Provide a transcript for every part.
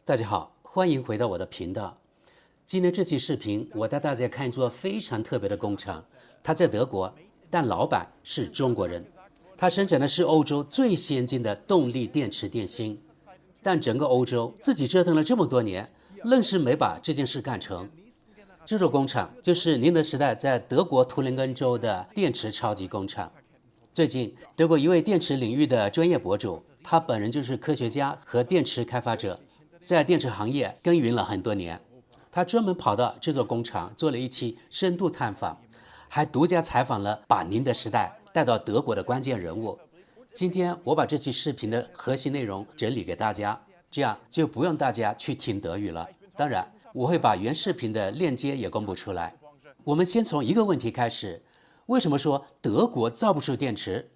大家好，歡迎回到我的頻道。今天這期視頻，我帶大家看一座非常特別的工廠，它在德國，但老闆是中國人。它生產的是歐洲最先進的動力電池電芯，但整個歐洲自己折騰了這麼多年，愣是沒把這件事幹成。這座工廠就是寧德時代在德國圖林根州的電池超級工廠。最近，德國一位電池領域的專業博主，他本人就是科學家和電池開發者，在電池行業耕耘了很多年。他專門跑到這座工廠做了一期深度探訪，還獨家採訪了把寧德時代帶到德國的關鍵人物。今天我把這期視頻的核心內容整理給大家，這樣就不用大家去聽德語了。當然，我會把原視頻的鏈接也公布出來。我們先從一個問題開始：為什麼說德國造不出電池？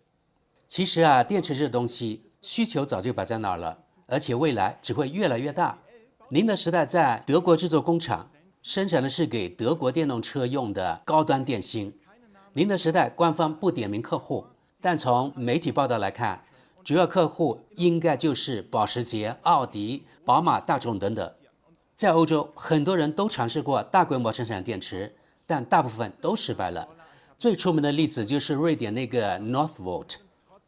其實電池這東西需求早就擺在那兒了，而且未來只會越來越大。寧德時代在德國這座工廠生產的是給德國電動車用的高端電芯。寧德時代官方不點名客戶，但從媒體報道來看，主要客戶應該就是保時捷、奧迪、寶馬、大眾等等。在歐洲，很多人都嘗試過大規模生產電池，但大部分都失敗了。最出名的例子就是瑞典那個 Northvolt，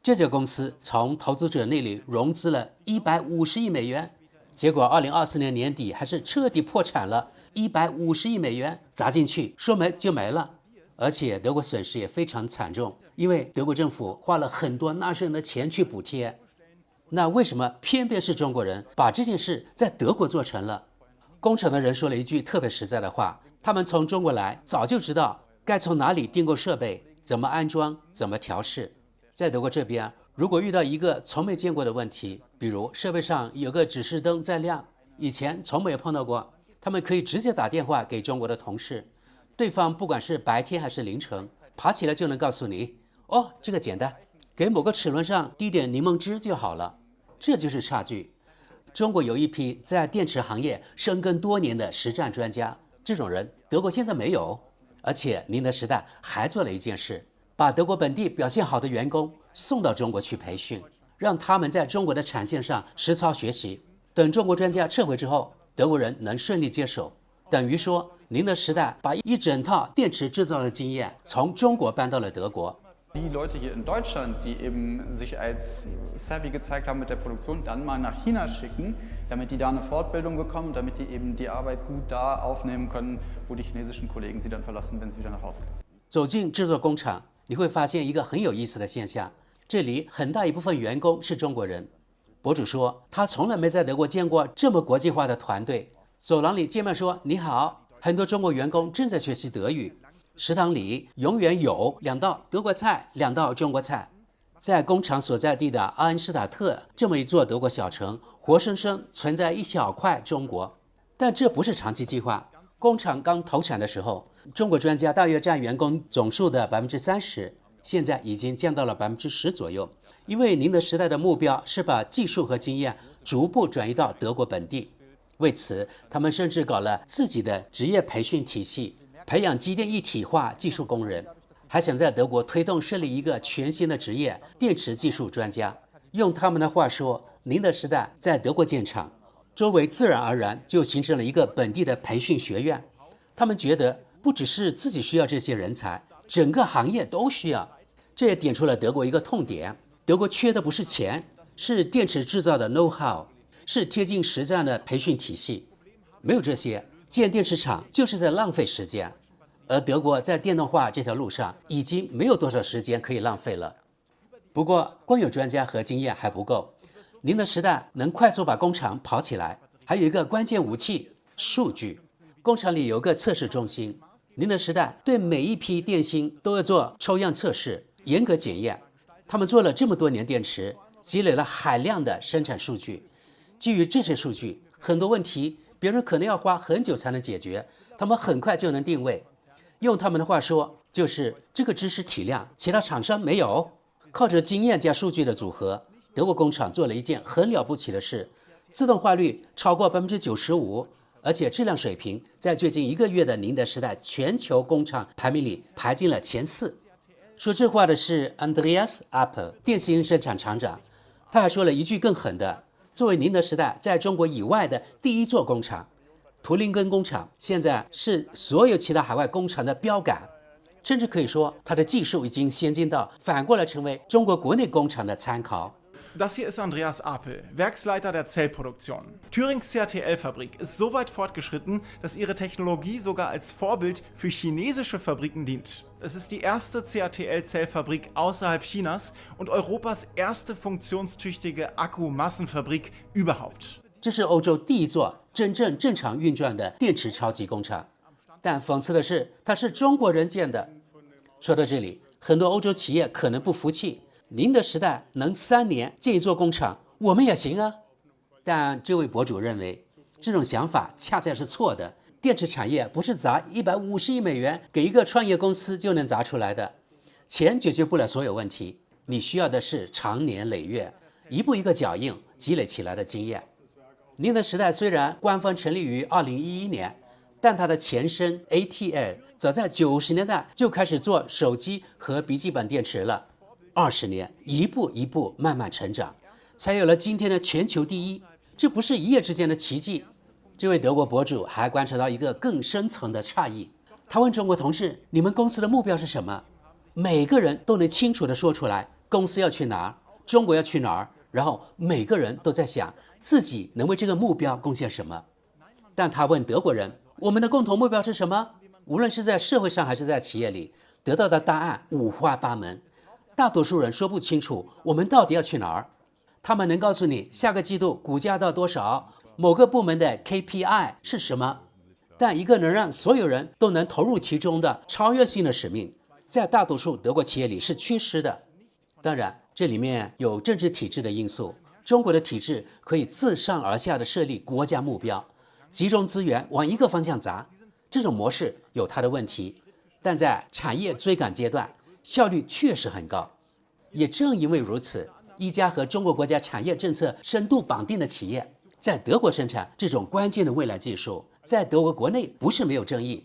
這家公司從投資者那裡融資了150億美元。結果2024年年底還是徹底破產了，150億美元砸進去，說沒就沒了。而且德國損失也非常慘重，因為德國政府花了很多納稅人的錢去補貼。那為什麼偏偏是中國人把這件事在德國做成了？工廠的人說了一句特別實在的話，他們從中國來，早就知道該從哪裡訂購設備，怎麼安裝，怎麼調試。在德國這邊，如果遇到一個從沒見過的問題，比如設備上有個指示燈在亮，以前從沒有碰到過，他們可以直接打電話給中國的同事，對方不管是白天還是凌晨，爬起來就能告訴你，哦，這個簡單，給某個齒輪上滴點檸檬汁就好了。這就是差距。中國有一批在電池行業深耕多年的實戰專家，這種人德國現在沒有。而且寧德時代還做了一件事，把德國本地表現好的員工送到中國去培訓，讓他們在中國的產線上實操學習。等中國專家撤回之後，德國人能順利接手，等於說寧德時代把一整套電池制造的經驗從中國搬到了德國。Die Leute hier in Deutschland, die eben sich als savvy gezeigt haben mit der Produktion, dann mal nach China schicken, damit die da eine Fortbildung bekommen, damit die eben die Arbeit gut da aufnehmen können, wo die chinesischen Kollegen sie dann verlassen, wenn sie wieder nach Hause gehen. 走進這座工廠，你會發現一個很有意思的現象，這裡很大一部分員工是中國人。博主說，他從來沒在德國見過這麼國際化的團隊。走廊裡見面說你好，很多中國員工正在學習德語。食堂裡永遠有2道德國菜，2道中國菜。在工廠所在地的阿恩施塔特這麼一座德國小城，活生生存在一小塊中國。但這不是長期計劃。工廠剛投產的時候，中國專家大約佔員工總數的30%，現在已經降到了10%左右。因為寧德時代的目標是把技術和經驗逐步轉移到德國本地，為此，他們甚至搞了自己的職業培訓體系，培養機電一體化技術工人，還想在德國推動設立一個全新的職業電池技術專家。用他們的話說，寧德時代在德國建廠，周圍自然而然就形成了一個本地的培訓學院。他們覺得不只是自己需要這些人才，整個行業都需要。這也點出了德國一個痛點：德國缺的不是錢，是電池制造的 know-how， 是貼近實戰的培訓體系。沒有這些，建電池廠就是在浪費時間。而德國在電動化這條路上已經沒有多少時間可以浪費了。不過，光有專家和經驗還不夠。寧德時代能快速把工廠跑起來，還有一個關鍵武器——數據。工廠裡有個測試中心，寧德時代對每一批電芯都要做抽樣測試，嚴格檢驗。他們做了這麼多年電池，積累了海量的生產數據。基於這些數據，很多問題別人可能要花很久才能解決，他們很快就能定位。用他們的話說，就是這個知識體量其他廠商沒有。靠着經驗加數據的組合，德國工廠做了一件很了不起的事，自動化率超過95%，而且質量水平在最近1個月的寧德時代全球工廠排名裡排進了前4。說這話的是 Andreas Appel， 電芯生產廠長。他還說了一句更狠的，作為寧德時代在中國以外的第一座工廠，圖林根工廠現在是所有其他海外工廠的標杆，甚至可以說它的技術已經先進到反過來成為中國國內工廠的參考。Das hier ist Andreas Apel, Werksleiter der Zellproduktion. Thürings CATL-Fabrik ist so weit fortgeschritten, dass ihre Technologie sogar als Vorbild für chinesische Fabriken dient. Es ist die erste CATL-Zellfabrik außerhalb Chinas und Europas erste funktionstüchtige Akkumassenfabrik überhaupt. 這是歐洲第一座真正正常運轉的電池超級工廠，但諷刺的是，它是中國人建的。說到這裡，很多歐洲企業可能不服氣。寧德時代能3年建一座工廠，我們也行啊。但這位博主認為，這種想法恰恰是錯的。電池產業不是砸150億美元給一個創業公司就能砸出來的，錢解決不了所有問題。你需要的是長年累月、一步一個腳印積累起來的經驗。寧德時代雖然官方成立於2011年，但它的前身 ATL 早在90年代就開始做手機和筆記本電池了。20年，一步一步慢慢成長，才有了今天的全球第一。這不是一夜之間的奇蹟。這位德國博主還觀察到一個更深層的差異。他問中國同事：“你們公司的目標是什麼？”每個人都能清楚地說出來，公司要去哪兒，中國要去哪兒，然後每個人都在想自己能為這個目標貢獻什麼。但他問德國人：“我們的共同目標是什麼？”無論是在社會上還是在企業裡，得到的答案五花八門。大多數人說不清楚我們到底要去哪兒。他們能告訴你下個季度股價到多少，某個部門的 KPI 是什麼，但一個能讓所有人都能投入其中的超越性的使命，在大多數德國企業裡是缺失的。當然，這裡面有政治體制的因素。中國的體制可以自上而下的設立國家目標，集中資源往一個方向砸，這種模式有它的問題，但在產業追趕階段，效率確實很高。也正因為如此，一家和中國國家產業政策深度綁定的企業，在德國生產這種關鍵的未來技術，在德國國內不是沒有爭議。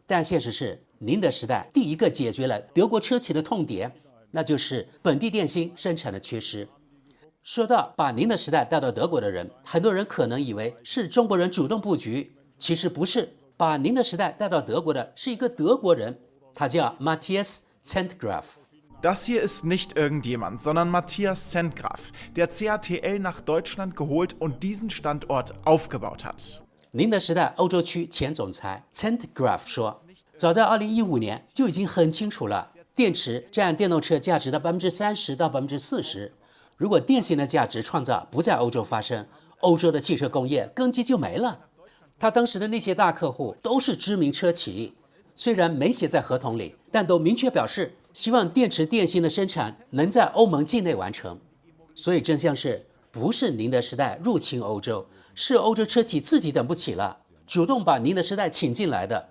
但現實是，寧德時代第一個解決了德國車企的痛點，那就是本地電芯生產的缺失。說到把寧德時代帶到德國的人，很多人可能以為是中國人主動布局，其實不是。把寧德時代帶到德國的是一個德國人，他叫 Matthias Zentgraf。Das hier ist nicht irgendjemand, sondern Matthias Zentgraf, der CATL nach Deutschland geholt und diesen Standort aufgebaut hat. 寧德時代歐洲區前總裁 Zentgraf 說，早在2015年就已經很清楚了，電池佔電動車價值的30%到40%。如果電芯的價值創造不在歐洲發生，歐洲的汽車工業根基就沒了。他當時的那些大客戶都是知名車企，雖然沒寫在合同裡，但都明確表示希望電池電芯的生產能在歐盟境內完成。所以真相是，不是寧德時代入侵歐洲，是歐洲車企自己等不起了，主動把寧德時代請進來的。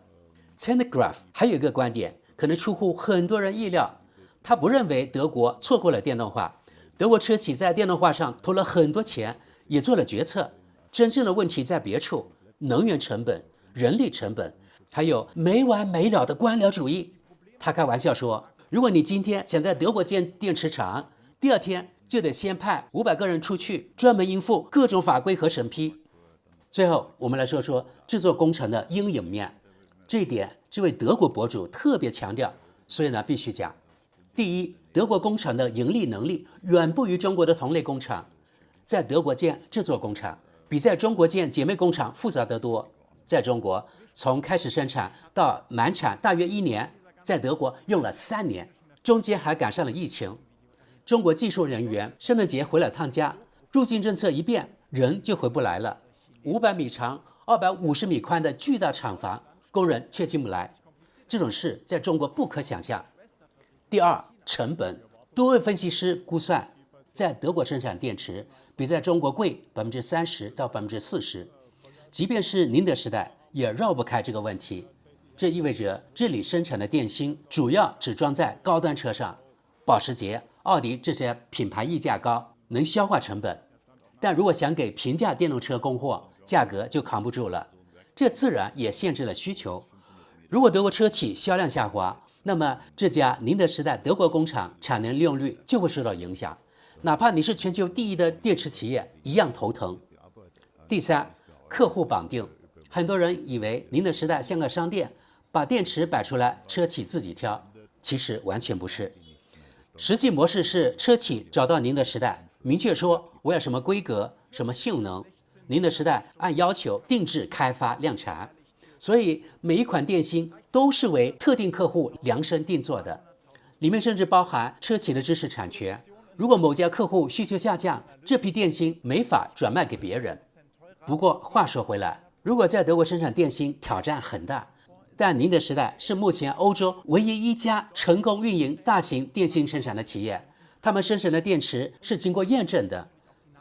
Zentgraf 還有一個觀點，可能出乎很多人意料，他不認為德國錯過了電動化，德國車企在電動化上投了很多錢，也做了決策，真正的問題在別處。能源成本、人力成本，還有沒完沒了的官僚主義。他開玩笑說，如果你今天想在德國建電池廠，第二天就得先派500個人出去，專門應付各種法規和審批。最後，我們來說說這座工程的陰影面。這一點，這位德國博主特別強調，所以呢，必須講。第一，德國工廠的盈利能力遠不於中國的同類工廠。在德國建這座工廠，比在中國建姐妹工廠複雜得多。在中國，從開始生產到滿產大約1年，在德國用了3年，中間還趕上了疫情。中國技術人員聖誕節回了趟家，入境政策一變，人就回不來了。500米長、250米寬的巨大廠房，工人卻進不來。這種事在中國不可想象。第二，成本。多位分析師估算，在德國生產電池比在中國貴30%到40%，即便是寧德時代也繞不開這個問題。這意味着這裡生產的電芯主要只裝在高端車上，保時捷、奧迪這些品牌溢價高，能消化成本。但如果想給平價電動車供貨，價格就扛不住了，這自然也限制了需求。如果德國車企銷量下滑，那麼這家寧德時代德國工廠產能利用率就會受到影響。哪怕你是全球第一的電池企業，一樣頭疼。第三，客戶綁定。很多人以為寧德時代像個商店，把電池擺出來，車企自己挑，其實完全不是。實際模式是車企找到寧德時代，明確說我要什麼規格、什麼性能，寧德時代按要求定制開發量產。所以每一款電芯都是為特定客戶量身定做的，裡面甚至包含車企的知識產權。如果某家客戶需求下降，這批電芯沒法轉賣給別人。不過話說回來，如果在德國生產電芯挑戰很大，但寧德時代是目前歐洲唯一一家成功運營大型電芯生產的企業，他們生產的電池是經過驗證的，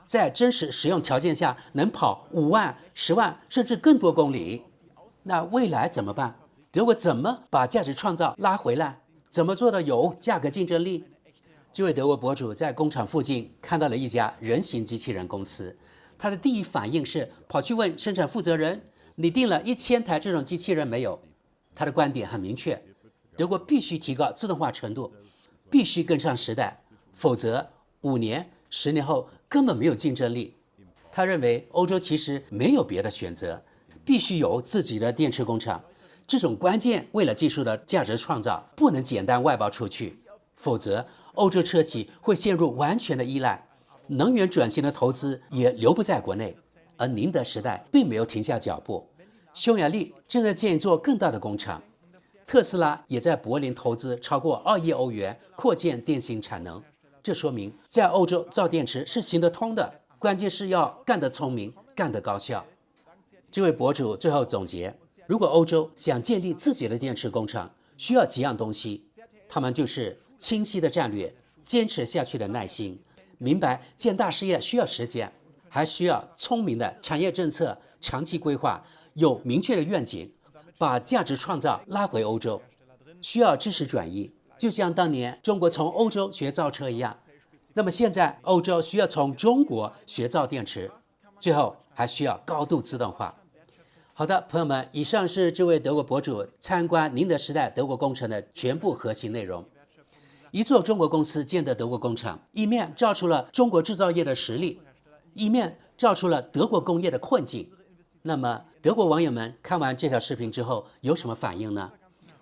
在真實使用條件下能跑5萬、10萬甚至更多公里。那未來怎麼辦？德國怎麼把價值創造拉回來？怎麼做到有價格競爭力？這位德國博主在工廠附近看到了一家人形機器人公司，他的第一反應是跑去問生產負責人：“你訂了1000台這種機器人沒有？”他的觀點很明確，德國必須提高自動化程度，必須跟上時代，否則5年、10年後根本沒有競爭力。他認為歐洲其實沒有別的選擇，必須有自己的電池工廠。這種關鍵為了技術的價值創造，不能簡單外包出去，否則歐洲車企會陷入完全的依賴，能源轉型的投資也留不在國內。而寧德時代並沒有停下腳步。匈牙利正在建一座更大的工廠，特斯拉也在柏林投資超過2億歐元擴建電芯產能。這說明在歐洲造電池是行得通的，關鍵是要幹得聰明，幹得高效。這位博主最後總結，如果歐洲想建立自己的電池工廠，需要幾樣東西，他們就是清晰的戰略、堅持下去的耐心，明白建大事業需要時間，還需要聰明的產業政策、長期規劃，有明確的願景，把價值創造拉回歐洲，需要知識轉移，就像當年中國從歐洲學造車一樣。那麼現在歐洲需要從中國學造電池，最後還需要高度自動化。好的，朋友們，以上是這位德國博主參觀寧德時代德國工程的全部核心內容。一座中國公司建的德國工廠，一面照出了中國製造業的實力，一面照出了德國工業的困境。那麼德國網友們看完這條視頻之後有什麼反應呢？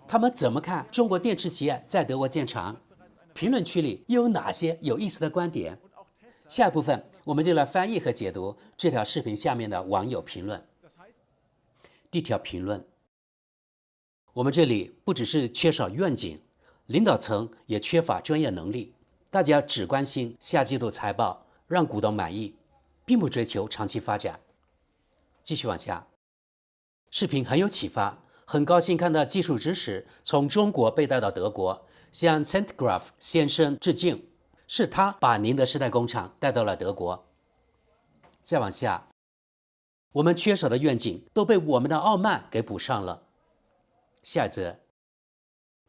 他們怎麼看中國電池企業在德國建廠？評論區裡又有哪些有意思的觀點？下一部分我們就來翻譯和解讀這條視頻下面的網友評論。第一條評論：我們這裡不只是缺少願景，領導層也缺乏專業能力，大家只關心下季度財報，讓股東滿意，並不追求長期發展。繼續往下，視頻很有啟發，很高興看到技術知識從中國被帶到德國，向 Centgraph 先生致敬，是他把寧德時代工廠帶到了德國。再往下，我們缺少的願景都被我們的傲慢給補上了。下一則，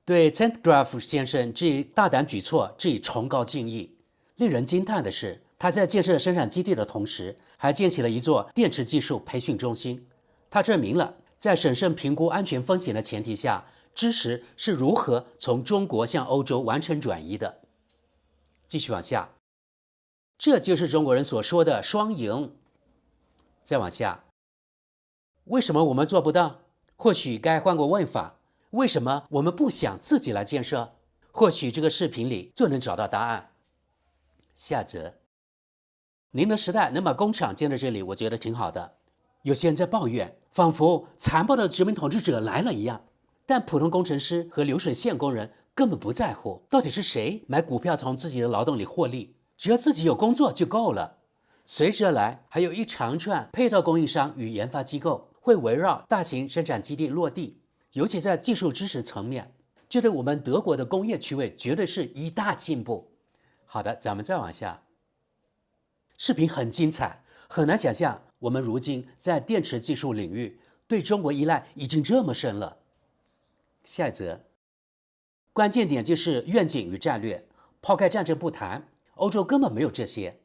對 Centgraph 先生這一大膽舉措致以崇高敬意。令人驚嘆的是，他在建設生產基地的同時，還建起了一座電池技術培訓中心。他證明了在審慎評估安全風險的前提下，知識是如何從中國向歐洲完成轉移的。繼續往下，這就是中國人所說的雙贏。再往下，為什麼我們做不到？或許該換個問法，為什麼我們不想自己來建設？或許這個視頻裡就能找到答案。下則，寧德時代能把工廠建在這裡，我覺得挺好的。有些人在抱怨，仿佛殘暴的殖民統治者來了一樣，但普通工程師和流水線工人根本不在乎到底是誰買股票從自己的勞動裡獲利，只要自己有工作就夠了。隨之而來，還有一長串配套供應商與研發機構會圍繞大型生產基地落地，尤其在技術知識層面，這對我們德國的工業區位絕對是一大進步。好的，咱們再往下。視頻很精彩，很難想象我們如今在電池技術領域對中國依賴已經這麼深了。下一則，關鍵點就是願景與戰略。拋開戰爭不談，歐洲根本沒有這些，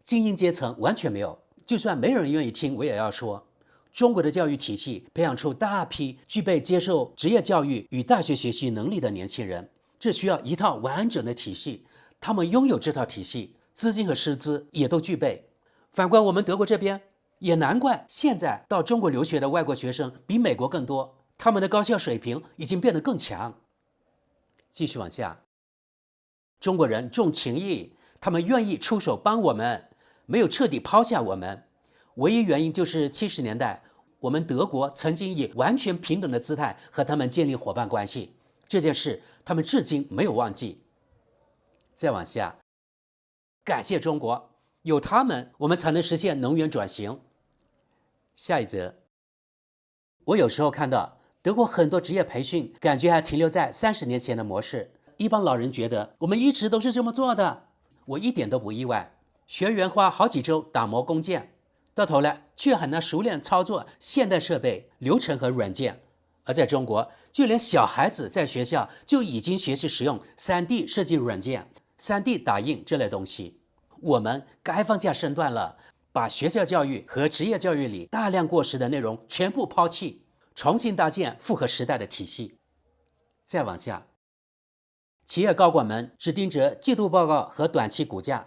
精英階層完全沒有。就算沒人願意聽，我也要說，中國的教育體系培養出大批具備接受職業教育與大學學習能力的年輕人，這需要一套完整的體系。他們擁有這套體系，資金和師資也都具備。反觀我們德國這邊，也難怪現在到中國留學的外國學生比美國更多，他們的高校水平已經變得更強。繼續往下，中國人重情義，他們願意出手幫我們，沒有徹底拋下我們。唯一原因就是70年代，我們德國曾經以完全平等的姿態和他們建立夥伴關係，這件事他們至今沒有忘記。再往下，感謝中國，有他們，我們才能實現能源轉型。下一則，我有時候看到德國很多職業培訓，感覺還停留在30年前的模式。一幫老人覺得我們一直都是這麼做的，我一點都不意外。學員花好幾周打磨工件，到頭來卻很難熟練操作現代設備、流程和軟件。而在中國，就連小孩子在學校就已經學習使用 3D 設計軟件、3D 打印這類東西。我們該放下身段了，把學校教育和職業教育裡大量過時的內容全部拋棄，重新搭建符合時代的體系。再往下，企業高管們只盯着季度報告和短期股價，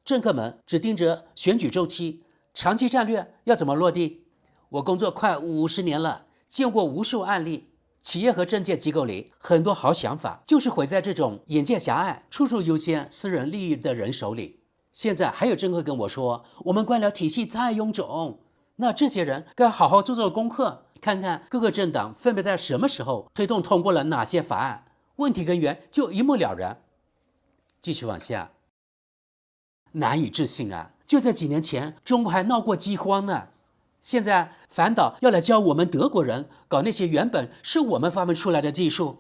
政客們只盯着選舉週期，長期戰略要怎麼落地？我工作快50年了，見過無數案例，企業和政界機構裡很多好想法就是毀在這種眼界狹隘、處處優先私人利益的人手裡。現在還有政客跟我說，我們官僚體系太臃腫，那這些人該好好做做功課，看看各個政黨分別在什麼時候推動通過了哪些法案，問題根源就一目了然。繼續往下，難以置信啊！就在幾年前，中國還鬧過饑荒呢，現在反倒要來教我們德國人搞那些原本是我們發明出來的技術。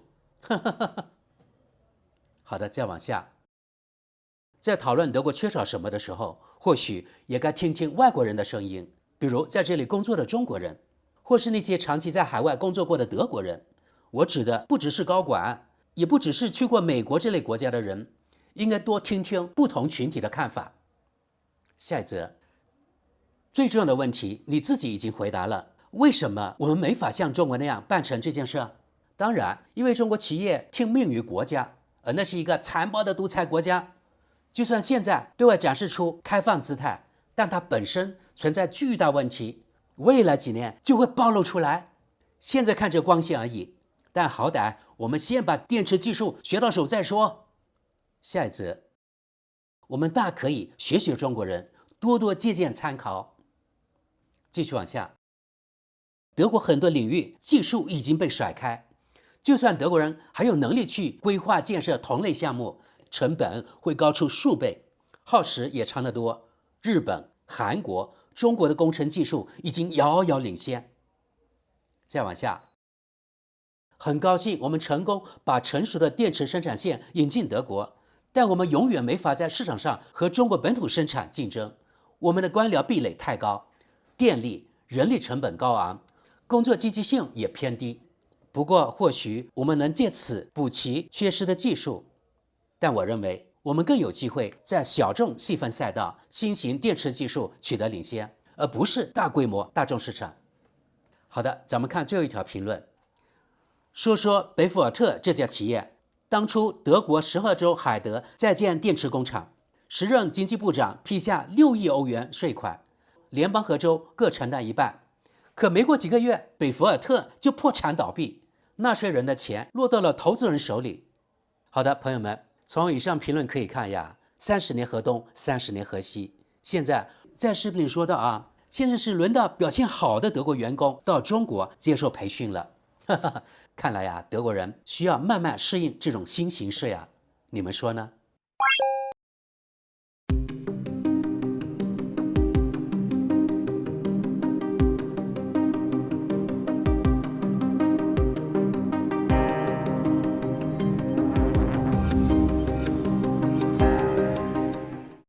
好的，再往下。在討論德國缺少什麼的時候，或許也該聽聽外國人的聲音，比如在這裡工作的中國人，或是那些長期在海外工作過的德國人。我指的不只是高管，也不只是去過美國這類國家的人，應該多聽聽不同群體的看法。下一則，最重要的問題你自己已經回答了，為什麼我們沒法像中國那樣辦成這件事？當然，因為中國企業聽命於國家，而那是一個殘暴的獨裁國家。就算現在對外展示出開放姿態，但它本身存在巨大問題，未來幾年就會暴露出來。現在看着光鮮而已，但好歹我們先把電池技術學到手再說。下一則，我們大可以學學中國人，多多借鑑參考。繼續往下，德國很多領域技術已經被甩開，就算德國人還有能力去規劃建設同類項目，成本會高出數倍，耗時也長得多。日本、韓國、中國的工程技術已經遙遙領先。再往下，很高興我們成功把成熟的電池生產線引進德國，但我們永遠沒法在市場上和中國本土生產競爭。我們的官僚壁壘太高，電力、人力成本高昂，工作積極性也偏低。不過，或許我們能借此補齊缺失的技術。但我認為，我們更有機會在小眾細分賽道、新型電池技術取得領先，而不是大規模大眾市場。好的，咱們看最後一條評論，說說北福爾特這家企業。當初德國10號州海德在建電池工廠，時任經濟部長批下6億歐元稅款，聯邦和州各承擔一半。可沒過幾個月，北福爾特就破產倒閉，納稅人的錢落到了投資人手裡。好的，朋友們。從以上評論可以看呀，30年河東，30年河西。現在在視頻裡說到啊，現在是輪到表現好的德國員工到中國接受培訓了。看來呀，德國人需要慢慢適應這種新形勢呀，你們說呢？